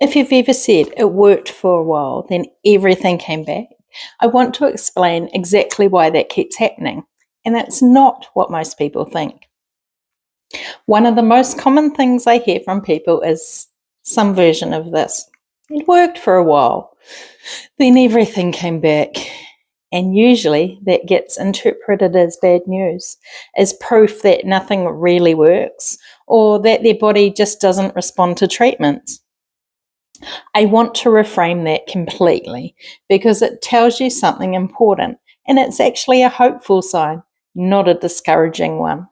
If you've ever said it worked for a while, then everything came back, I want to explain exactly why that keeps happening. And that's not what most people think. One of the most common things I hear from people is some version of this. It worked for a while, then everything came back. And usually that gets interpreted as bad news, as proof that nothing really works, or that their body just doesn't respond to treatments. I want to reframe that completely because it tells you something important, and it's actually a hopeful sign, not a discouraging one.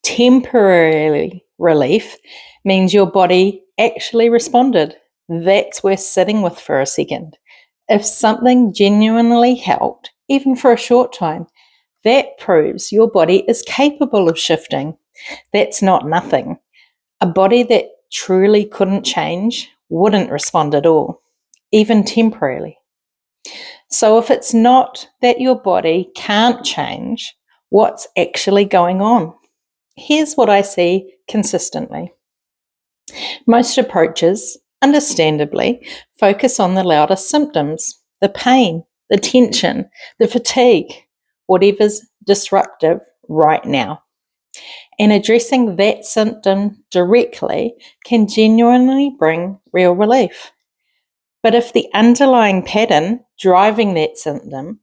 Temporary relief means your body actually responded. That's worth sitting with for a second. If something genuinely helped, even for a short time, that proves your body is capable of shifting. That's not nothing. A body that truly couldn't change wouldn't respond at all, even temporarily. So if it's not that your body can't change, what's actually going on? Here's what I see consistently. Most approaches, understandably, focus on the loudest symptoms, the pain, the tension, the fatigue, whatever's disruptive right now. And addressing that symptom directly can genuinely bring real relief. But if the underlying pattern driving that symptom,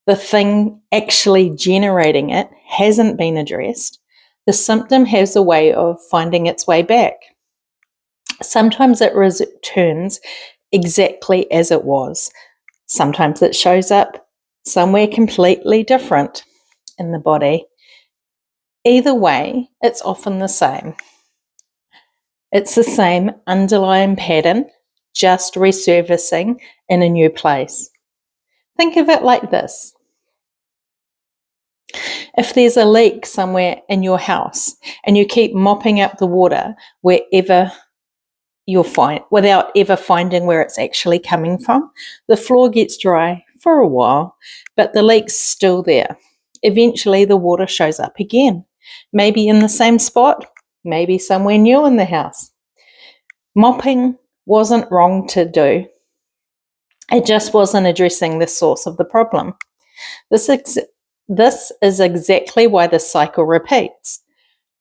the thing actually generating it, hasn't been addressed, the symptom has a way of finding its way back. Sometimes it returns exactly as it was. Sometimes it shows up somewhere completely different in the body. Either way, it's often the same. It's the same underlying pattern, just resurfacing in a new place. Think of it like this. If there's a leak somewhere in your house and you keep mopping up the water wherever you'll find, without ever finding where it's actually coming from, the floor gets dry for a while, but the leak's still there. Eventually the water shows up again, maybe in the same spot, maybe somewhere new in the house. Mopping wasn't wrong to do. It just wasn't addressing the source of the problem. This is exactly why the cycle repeats.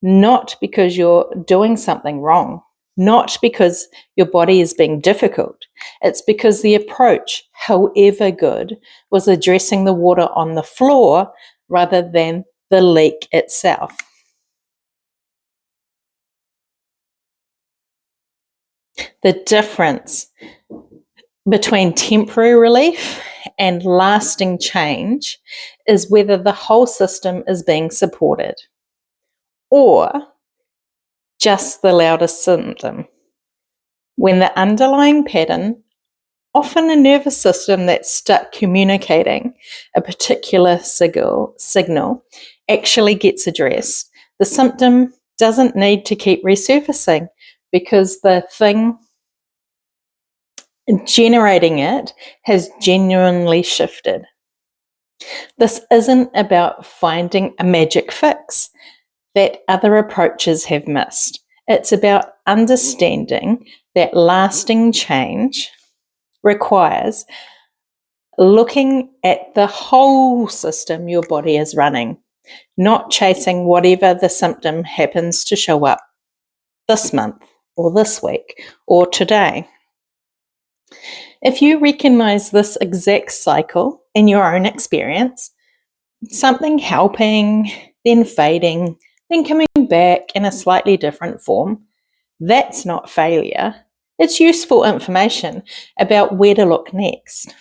Not because you're doing something wrong, not because your body is being difficult. It's because the approach, however good, was addressing the water on the floor rather than the leak itself. The difference between temporary relief and lasting change is whether the whole system is being supported or just the loudest symptom. When the underlying pattern, often a nervous system that's stuck communicating a particular signal, actually gets addressed, the symptom doesn't need to keep resurfacing because the thing generating it has genuinely shifted. This isn't about finding a magic fix that other approaches have missed. It's about understanding that lasting change requires looking at the whole system your body is running, not chasing whatever the symptom happens to show up this month or this week or today. If you recognize this exact cycle in your own experience, something helping, then fading, then coming back in a slightly different form, that's not failure. It's useful information about where to look next.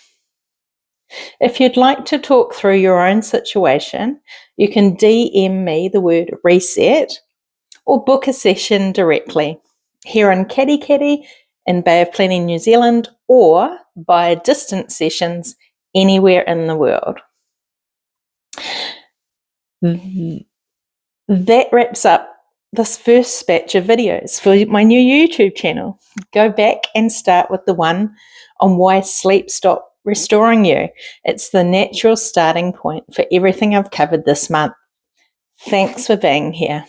If you'd like to talk through your own situation, you can DM me the word reset or book a session directly here in Kitty in Bay of Plenty, New Zealand, or by distance sessions anywhere in the world. That wraps up this first batch of videos for my new YouTube channel. Go back and start with the one on why sleep stopped restoring you. It's the natural starting point for everything I've covered this month. Thanks for being here.